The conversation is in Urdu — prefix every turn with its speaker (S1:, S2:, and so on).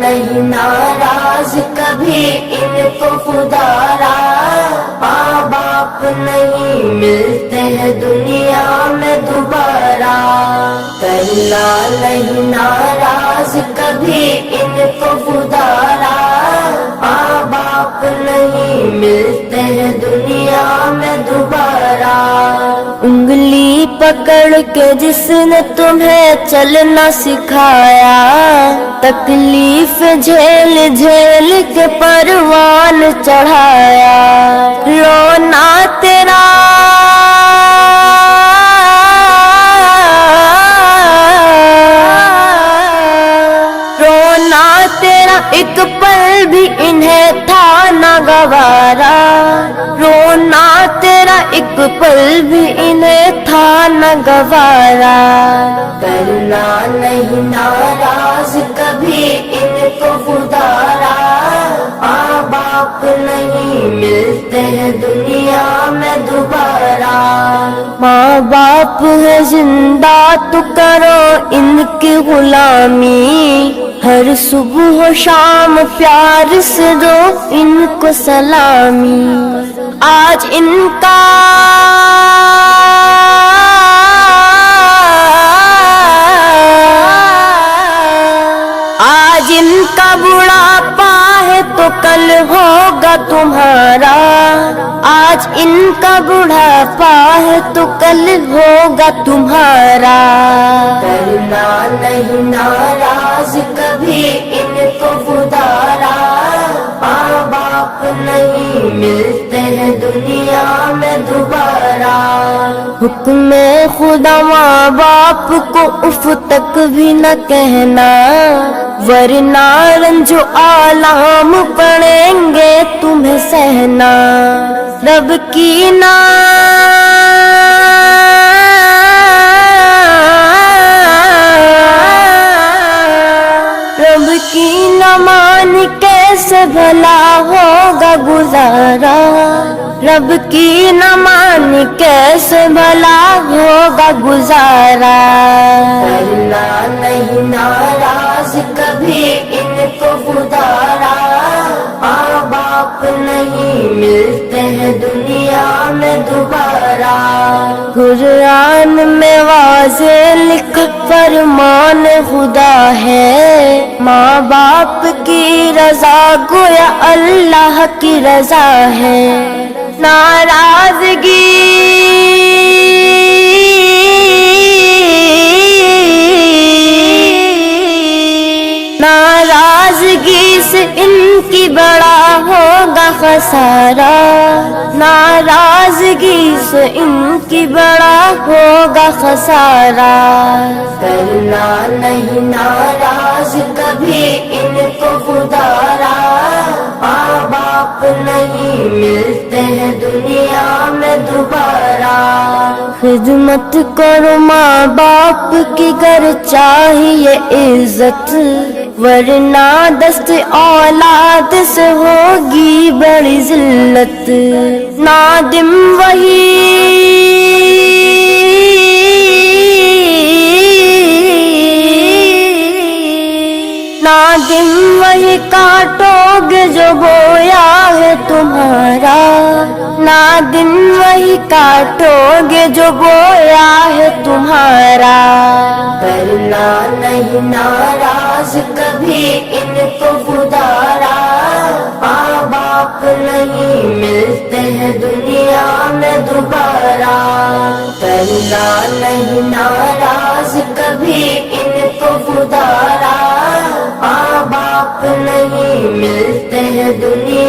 S1: نہیں ناراض کبھی ان کو خدارا، ماں باپ نہیں ملتے ہیں دنیا میں دوبارہ، اللہ نہیں ناراض کبھی ان کو خدارا، ماں باپ نہیں ملتے ہیں دنیا میں دوبارہ۔ انگلی پکڑ کے جس نے تمہیں چلنا سکھایا، تکلیف جھیل جھیل کے پروان چڑھایا، رونا تیرا رونا تیرا ایک پل بھی انہیں تھا نہ گوارا، رونا تیرا ایک پل بھی انہیں تھا نہ گوارا، کرنا نہیں ناراض کبھی ان کو خدارا، ماں باپ نہیں ملتے ہیں دنیا میں دوبارہ، ماں باپ ہے زندہ تو کرو ان کی غلامی، ہر صبح و شام پیار سے دو ان کو سلامی، آج ان کا بڑھاپا ہے تو کل ہوگا تمہارا، آج ان کا بڑھاپا ہے تو کل ہوگا تمہارا، کرنا نہیں ناراض کبھی ان کو خدارا، ماں باپ نہیں ملتے ہیں دنیا میں دوبارہ، حکم خدا ماں باپ کو اف تک بھی نہ کہنا، ورنہ رنج و آلام پڑیں گے تمہیں سہنا، رب کی نہ مان کیسے بھلا ہوگا گزارا، رب کی نہ مان کیسے بھلا ہوگا گزارا، کرنا نہیں ناراض کبھی ان کو خدارا، ماں باپ نہیں ملتے ہیں دنیا میں دوبارہ، قرآن میں واضح لکھا فرمان خدا ہے، ماں باپ کی رضا گویا اللہ کی رضا ہے، ناراضگی سے ان کی بڑا ہوگا خسارہ، ناراضگی سے ان کی بڑا ہوگا خسارہ، کرنا نہیں ناراض کبھی ان کو خدارا، ماں باپ نہیں ملتے ہیں دنیا میں دوبارہ، خدمت کرو ماں باپ کی گر چاہیے عزت، ورنہ دست اولاد سے ہوگی بڑی ذلت، نادم وہی کاٹو گے جو بویا ہے تمہارا، نادم وہی کاٹو گے جو بویا ہے تمہارا، کرنا نہیں ناراض کبھی ان کو خدارا، ماں باپ نہیں ملتے ہیں دنیا میں دوبارہ، کرنا نہیں ناراض کبھی ان کو خدارا، ماں باپ نہیں ملتے ہیں دنیا